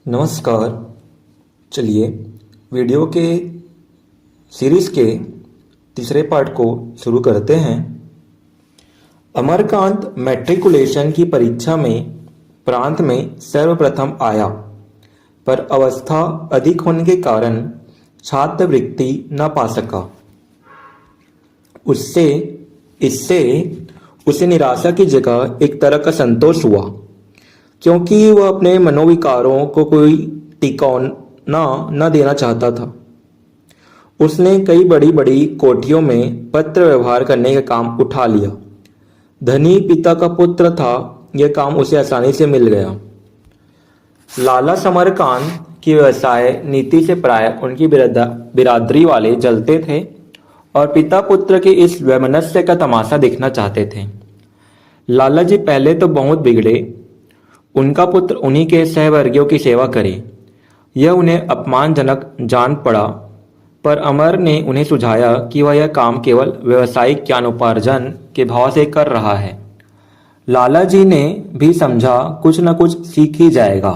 नमस्कार। चलिए वीडियो के सीरीज के तीसरे पार्ट को शुरू करते हैं। अमरकांत मैट्रिकुलेशन की परीक्षा में प्रांत में सर्वप्रथम आया, पर अवस्था अधिक होने के कारण छात्रवृत्ति न पा सका। उससे इससे उसे निराशा की जगह एक तरह का संतोष हुआ, क्योंकि वह अपने मनोविकारों को कोई टिकौना न देना चाहता था। उसने कई बड़ी बड़ी कोठियों में पत्र व्यवहार करने का काम उठा लिया। धनी पिता का पुत्र था, यह काम उसे आसानी से मिल गया। लाला समरकांत की व्यवसाय नीति से प्राय उनकी बिरादरी वाले जलते थे और पिता पुत्र के इस वैमनस्य का तमाशा देखना चाहते थे। लाला जी पहले तो बहुत बिगड़े, उनका पुत्र उन्हीं के सहवर्गियों की सेवा करे, यह उन्हें अपमानजनक जान पड़ा। पर अमर ने उन्हें सुझाया कि वह यह काम केवल व्यवसायिक ज्ञानोपार्जन के भाव से कर रहा है। लाला जी ने भी समझा कुछ न कुछ सीख ही जाएगा।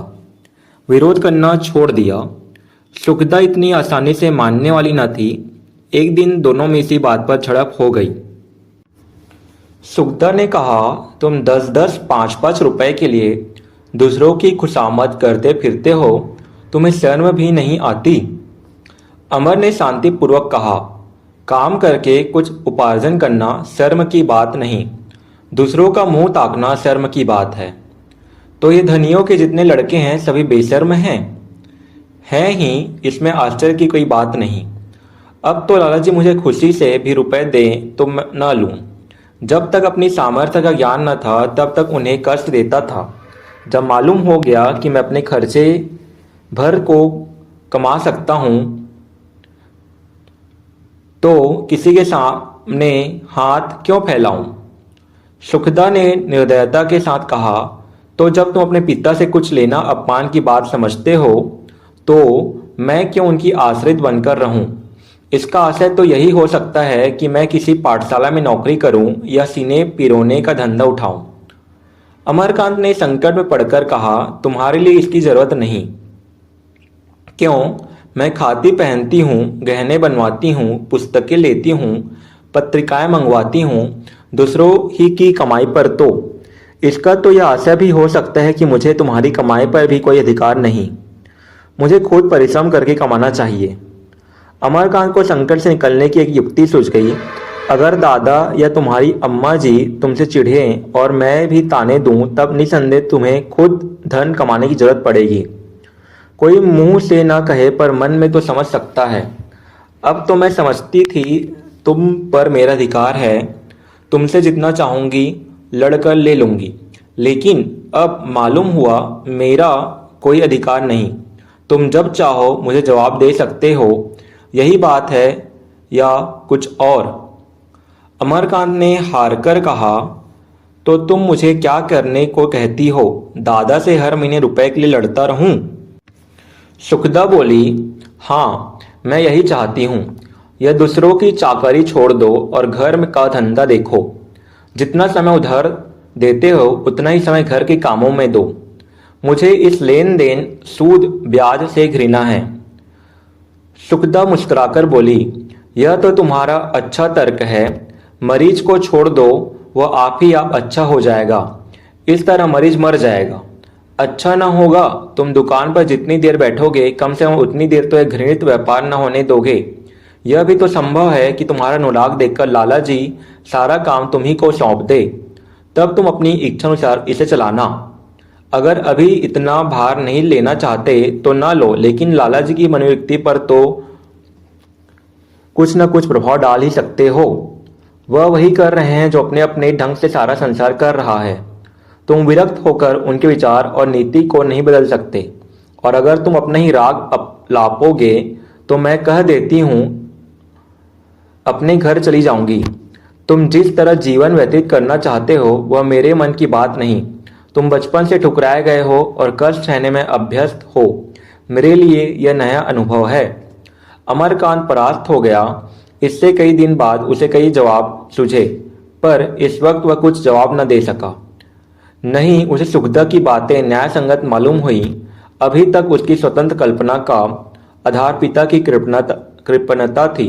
विरोध करना छोड़ दिया। सुखदा इतनी आसानी से मानने वाली न थी। एक दिन दोनों में इसी बात पर झड़प हो गई। सुखदा ने कहा, तुम 10-10, 5-5 रुपए के लिए दूसरों की खुशामद करते फिरते हो, तुम्हें शर्म भी नहीं आती? अमर ने शांतिपूर्वक कहा, काम करके कुछ उपार्जन करना शर्म की बात नहीं, दूसरों का मुंह ताकना शर्म की बात है। तो ये धनियों के जितने लड़के हैं सभी बेशर्म हैं ही, इसमें आश्चर्य की कोई बात नहीं। अब तो लाला जी मुझे खुशी से भी रुपए दें तो मैं न लूं। जब तक अपनी सामर्थ्य का ज्ञान न था तब तक उन्हें कष्ट देता था। जब मालूम हो गया कि मैं अपने खर्चे भर को कमा सकता हूं, तो किसी के सामने हाथ क्यों फैलाऊं? सुखदा ने निर्दयता के साथ कहा, तो जब तुम अपने पिता से कुछ लेना अपमान की बात समझते हो, तो मैं क्यों उनकी आश्रित बनकर रहूं? इसका आशय तो यही हो सकता है कि मैं किसी पाठशाला में नौकरी करूं या सीने पिरोने का धंधा उठाऊं। अमरकांत ने संकट में पड़कर कहा, तुम्हारे लिए इसकी जरूरत नहीं। क्यों? मैं खाती पहनती हूँ, गहने बनवाती हूँ, पुस्तकें लेती हूँ, पत्रिकाएं मंगवाती हूँ, दूसरों ही की कमाई पर। तो इसका तो यह आशय भी हो सकता है कि मुझे तुम्हारी कमाई पर भी कोई अधिकार नहीं, मुझे खुद परिश्रम करके कमाना चाहिए। अमरकांत को संकट से निकलने की एक युक्ति सूझ गई। अगर दादा या तुम्हारी अम्मा जी तुमसे चिढ़ें और मैं भी ताने दूं, तब निसंदेह तुम्हें खुद धन कमाने की जरूरत पड़ेगी। कोई मुंह से ना कहे पर मन में तो समझ सकता है। अब तो मैं समझती थी तुम पर मेरा अधिकार है, तुमसे जितना चाहूंगी लड़कर ले लूंगी, लेकिन अब मालूम हुआ मेरा कोई अधिकार नहीं। तुम जब चाहो मुझे जवाब दे सकते हो, यही बात है या कुछ और? अमरकांत ने हारकर कहा, तो तुम मुझे क्या करने को कहती हो? दादा से हर महीने रुपए के लिए लड़ता रहूं? सुखदा बोली, हाँ, मैं यही चाहती हूँ। यह दूसरों की चाकरी छोड़ दो और घर में का धंधा देखो। जितना समय उधार देते हो उतना ही समय घर के कामों में दो। मुझे इस लेन देन सूद ब्याज से घृणा है। सुखदा मुस्कुराकर बोली, यह तो तुम्हारा अच्छा तर्क है। मरीज को छोड़ दो, वह आप ही आप अच्छा हो जाएगा। इस तरह मरीज मर जाएगा। अच्छा ना होगा, तुम दुकान पर जितनी देर बैठोगे कम से कम उतनी देर तो एक घृणित व्यापार न होने दोगे। यह भी तो संभव है कि तुम्हारा अनुराग देखकर लाला जी सारा काम तुम्ही को सौंप दे, तब तुम अपनी इच्छा अनुसार इसे चलाना। अगर अभी इतना भार नहीं लेना चाहते तो ना लो, लेकिन लाला जी की मनोवृत्ति पर तो कुछ न कुछ प्रभाव डाल ही सकते हो। वह वही कर रहे हैं जो अपने अपने ढंग से सारा संसार कर रहा है। तुम विरक्त होकर उनके विचार और नीति को नहीं बदल सकते, और अगर तुम अपना ही राग लापोगे तो मैं कह देती हूं अपने घर चली जाऊंगी। तुम जिस तरह जीवन व्यतीत करना चाहते हो वह मेरे मन की बात नहीं। तुम बचपन से ठुकराए गए हो और कष्ट सहने में अभ्यस्त हो। मेरे लिए यह नया अनुभव है। अमरकांत परास्त हो गया। इससे कई दिन बाद उसे कई जवाब सूझे, पर इस वक्त वह कुछ जवाब न दे सका। नहीं, उसे सुखदा की बातें न्याय संगत मालूम हुई। अभी तक उसकी स्वतंत्र कल्पना का आधार पिता की कृपणता थी।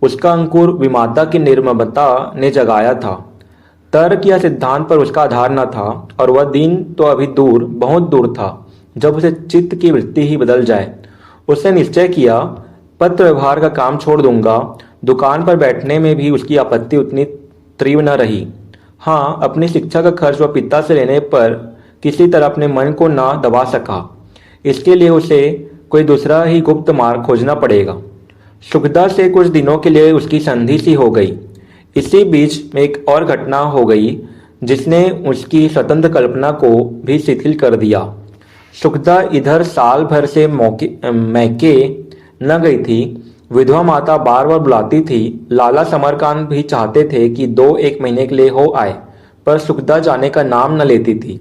उसका अंकुर विमाता की निर्ममता ने जगाया था। तर्क या सिद्धांत पर उसका आधार न था, और वह दिन तो अभी दूर, बहुत दूर था जब उसे चित्त की वृत्ति ही बदल जाए। उसने निश्चय किया, पत्र व्यवहार का काम छोड़ दूंगा। दुकान पर बैठने में भी उसकी आपत्ति उतनी तीव्र न रही। हाँ, अपनी शिक्षा का खर्च वह पिता से लेने पर किसी तरह अपने मन को न दबा सका। इसके लिए उसे कोई दूसरा ही गुप्त मार्ग खोजना पड़ेगा। सुखदा से कुछ दिनों के लिए उसकी संधि सी हो गई। इसी बीच में एक और घटना हो गई जिसने उसकी स्वतंत्र कल्पना को भी शिथिल कर दिया। सुखदा इधर साल भर से मैके न गई थी। विधवा माता बार बार बुलाती थी। लाला समरकांत भी चाहते थे कि 2-1 महीने के लिए हो आए, पर सुखदा जाने का नाम न लेती थी।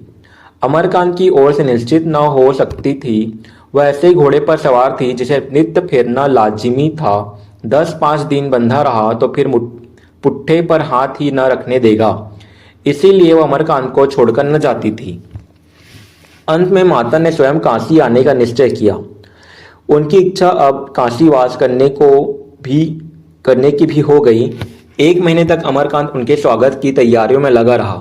अमरकांत की ओर से निश्चित न हो सकती थी। वह ऐसे ही घोड़े पर सवार थी जिसे नित्य फेरना लाजिमी था। 10-5 दिन बंधा रहा तो फिर पुट्ठे पर हाथ ही न रखने देगा। इसीलिए वह अमरकांत को छोड़कर न जाती थी। अंत में माता ने स्वयं काशी आने का निश्चय किया। उनकी इच्छा अब काशीवास करने की भी हो गई। 1 महीने तक अमरकांत उनके स्वागत की तैयारियों में लगा रहा।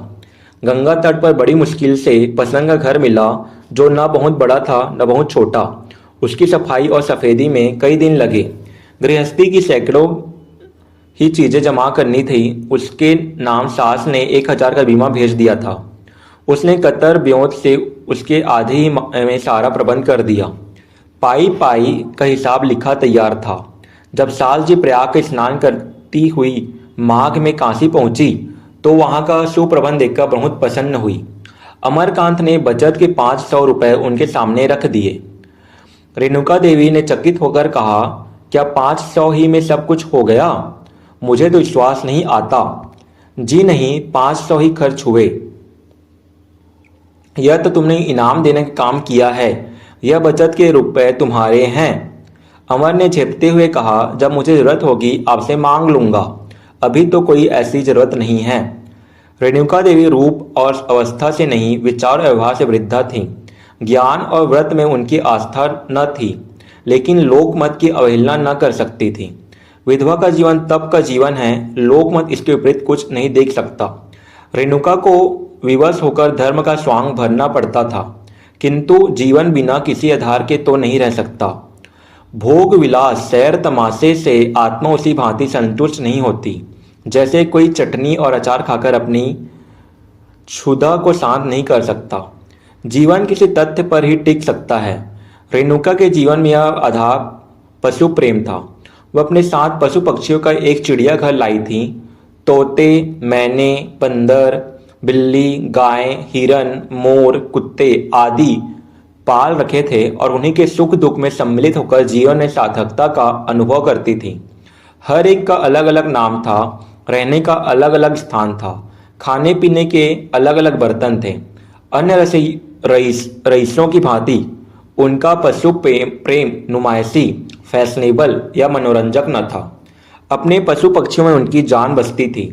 गंगा तट पर बड़ी मुश्किल से पसंद का घर मिला, जो न बहुत बड़ा था न बहुत छोटा। उसकी सफाई और सफेदी में कई दिन लगे। गृहस्थी की सैकड़ों ही चीजें जमा करनी थी। उसके नाम सास ने 1000 का बीमा भेज दिया था। उसने कतर ब्योंत से उसके आधे ही में सारा प्रबंध कर दिया। पाई पाई का हिसाब लिखा तैयार था। जब सास जी प्रयाग का स्नान करती हुई माघ में काशी पहुंची तो वहां का सुप्रबंध देखकर बहुत प्रसन्न हुई। अमरकांत ने बचत के 500 रुपए उनके सामने रख दिए। रेणुका देवी ने चकित होकर कहा, क्या 500 ही में सब कुछ हो गया? मुझे तो विश्वास नहीं आता। जी नहीं, 500 ही खर्च हुए। यह तो तुमने इनाम देने का काम किया है। यह बचत के रुपए तुम्हारे हैं। अमर ने झेपते हुए कहा, जब मुझे जरूरत होगी आपसे मांग लूंगा। अभी तो कोई ऐसी जरूरत नहीं है। रेणुका देवी रूप और अवस्था से नहीं, विचार और व्यवहार से वृद्धा थीं। ज्ञान और व्रत में उनकी आस्था न थी, लेकिन लोकमत की अवहेलना न कर सकती थी। विधवा का जीवन तप का जीवन है। लोकमत इसके विपरीत कुछ नहीं देख सकता। रेणुका को विवश होकर धर्म का स्वांग भरना पड़ता था, किंतु जीवन बिना किसी आधार के तो नहीं रह सकता। भोग विलास सैर तमाशे से आत्मा उसी भांति संतुष्ट नहीं होती जैसे कोई चटनी और अचार खाकर अपनी क्षुधा को शांत नहीं कर सकता। जीवन किसी तथ्य पर ही टिक सकता है। रेणुका के जीवन में यह आधार पशु प्रेम था। वह अपने साथ पशु पक्षियों का एक चिड़ियाघर लाई थी। तोते, मैने, बंदर, बिल्ली, गाय, हिरन, मोर, कुत्ते आदि पाल रखे थे और उन्हीं के सुख दुख में सम्मिलित होकर जीवन में सार्थकता का अनुभव करती थी। हर एक का अलग अलग नाम था, रहने का अलग अलग स्थान था, खाने पीने के अलग अलग बर्तन थे। अन्य रईसों की भांति उनका पशु प्रेम नुमाइशी, फैशनेबल या मनोरंजक न था। अपने पशु पक्षियों में उनकी जान बसती थी।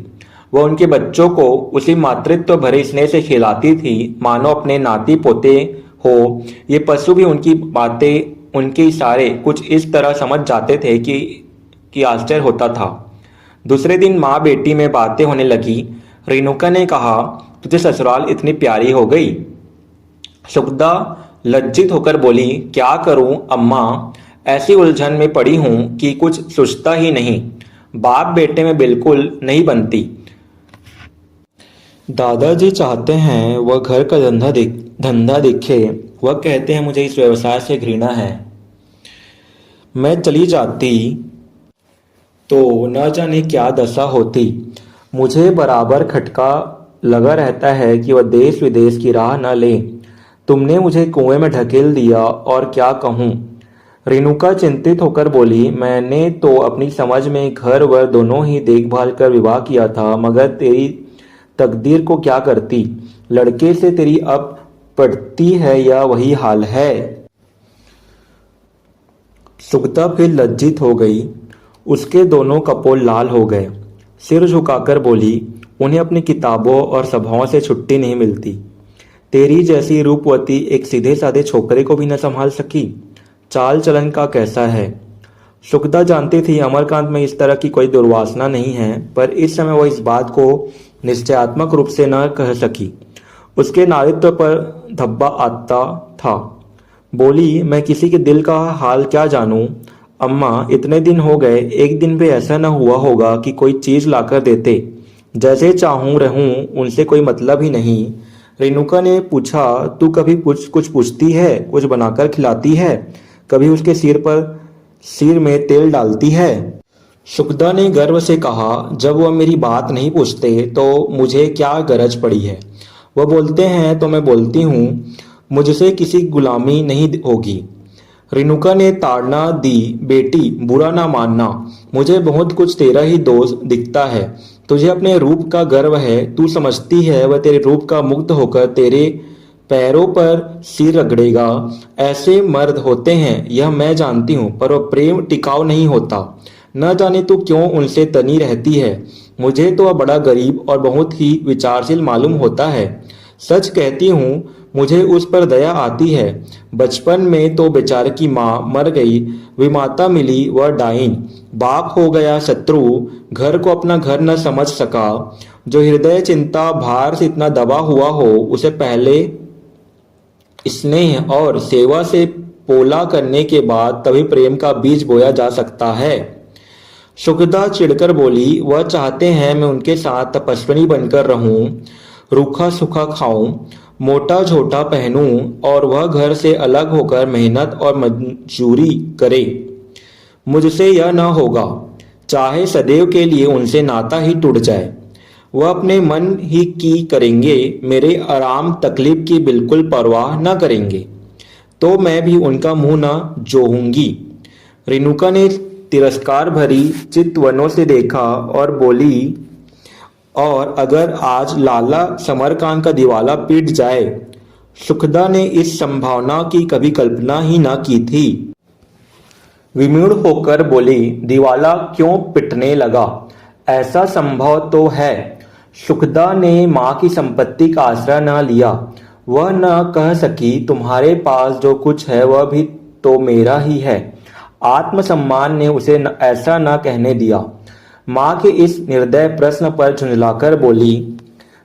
वह उनके बच्चों को उसी मातृत्व भरे स्नेह से खिलाती थी मानो अपने नाती पोते हो। ये पशु भी उनकी बातें, उनके इशारे कुछ इस तरह समझ जाते थे कि आश्चर्य होता था। दूसरे दिन माँ बेटी में बातें होने लगी। रेणुका ने कहा, तुझे ससुराल इतनी प्यारी हो गई? सुखदा लज्जित होकर बोली, क्या करूं अम्मा, ऐसी उलझन में पड़ी हूं कि कुछ सोचता ही नहीं। बाप बेटे में बिल्कुल नहीं बनती। दादाजी चाहते हैं वह घर का धंधा दिखे। वह कहते हैं मुझे इस व्यवसाय से घृणा है। मैं चली जाती तो न जाने क्या दशा होती। मुझे बराबर खटका लगा रहता है कि वह देश विदेश की राह न ले। तुमने मुझे कुएं में ढकेल दिया, और क्या कहूँ। रेणुका चिंतित होकर बोली, मैंने तो अपनी समझ में घर वर दोनों ही देखभाल कर विवाह किया था, मगर तेरी तकदीर को क्या करती। लड़के से तेरी अब पड़ती है या वही हाल है। सुखदा फिर लज्जित हो गई। उसके दोनों कपोल लाल हो गए। सिर झुकाकर बोली, उन्हें अपनी किताबों और सभाओं से छुट्टी नहीं मिलती। तेरी जैसी रूपवती एक सीधे साधे छोकरे को भी न संभाल सकी। चाल चलन का कैसा है। सुखदा जानती थी अमरकांत में इस तरह की कोई दुर्वासना नहीं है, पर इस समय वह इस बात को निश्चयात्मक रूप से न कह सकी। उसके नारित्व पर धब्बा आता था। बोली, मैं किसी के दिल का हाल क्या जानूं। अम्मा, इतने दिन हो गए, एक दिन भी ऐसा न हुआ होगा कि कोई चीज लाकर देते। जैसे चाहूं रहूं, उनसे कोई मतलब ही नहीं। रेणुका ने पूछा, तू कभी कुछ पूछती है, कुछ बनाकर खिलाती है, कभी उसके सिर में तेल डालती है। सुखदा ने गर्व से कहा, जब वह मेरी बात नहीं पूछते तो मुझे क्या गरज पड़ी है। वह बोलते हैं तो मैं बोलती हूँ, मुझसे किसी गुलामी नहीं होगी। रेणुका ने ताड़ना दी, बेटी बुरा ना मानना, मुझे बहुत कुछ तेरा ही दोष दिखता है। तुझे अपने रूप का गर्व है, तू समझती है वह तेरे रूप का मुक्त होकर तेरे पैरों पर सिर रगड़ेगा। ऐसे मर्द होते हैं, यह मैं जानती हूँ, पर वह प्रेम टिकाऊ नहीं होता। न जाने तू क्यों उनसे तनी रहती है। मुझे तो वह बड़ा गरीब और बहुत ही विचारशील मालूम होता है। सच कहती हूँ, मुझे उस पर दया आती है। बचपन में तो बेचारे की माँ मर गई, विमाता मिली वह डाइन, बाप हो गया शत्रु, घर को अपना घर न समझ सका। जो हृदय चिंता भार से इतना दबा हुआ हो, उसे पहले स्नेह और सेवा से पोला करने के बाद तभी प्रेम का बीज बोया जा सकता है। सुखदा चिढ़कर बोली, वह चाहते हैं मैं उनके साथ तपस्विनी बनकर रहूं, रूखा सूखा खाऊं, मोटा झोटा पहनूं और वह घर से अलग होकर मेहनत और मजदूरी करे। मुझसे यह न होगा, चाहे सदैव के लिए उनसे नाता ही टूट जाए। वह अपने मन ही की करेंगे, मेरे आराम तकलीफ की बिल्कुल परवाह न करेंगे। तो मैं भी उनका मुंह न जोहूंगी। रेणुका ने तिरस्कार भरी चितवनों से देखा और बोली, और अगर आज लाला समरकांत का दिवाला पीट जाए। सुखदा ने इस संभावना की कभी कल्पना ही न की थी। विमूढ़ होकर बोली, दिवाला क्यों पिटने लगा, ऐसा संभव तो है। सुखदा ने माँ की संपत्ति का आसरा न लिया। वह न कह सकी, तुम्हारे पास जो कुछ है वह भी तो मेरा ही है। आत्मसम्मान ने उसे ऐसा न कहने दिया। माँ के इस निर्दय प्रश्न पर झुंझलाकर बोली,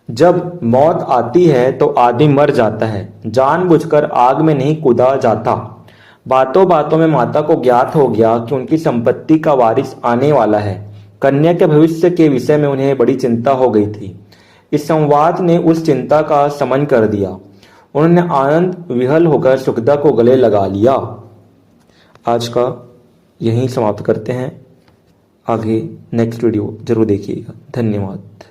जब मौत आती है तो आदमी मर जाता है, जानबूझकर आग में नहीं कूदा जाता। बातों बातों में माता को ज्ञात हो गया कि उनकी संपत्ति का वारिस आने वाला है। कन्या के भविष्य के विषय में उन्हें बड़ी चिंता हो गई थी। इस संवाद ने उस चिंता का शमन कर दिया। उन्होंने आनंद विहल होकर सुखदा को गले लगा लिया। आज का यहीं समाप्त करते हैं। आगे नेक्स्ट वीडियो जरूर देखिएगा। धन्यवाद।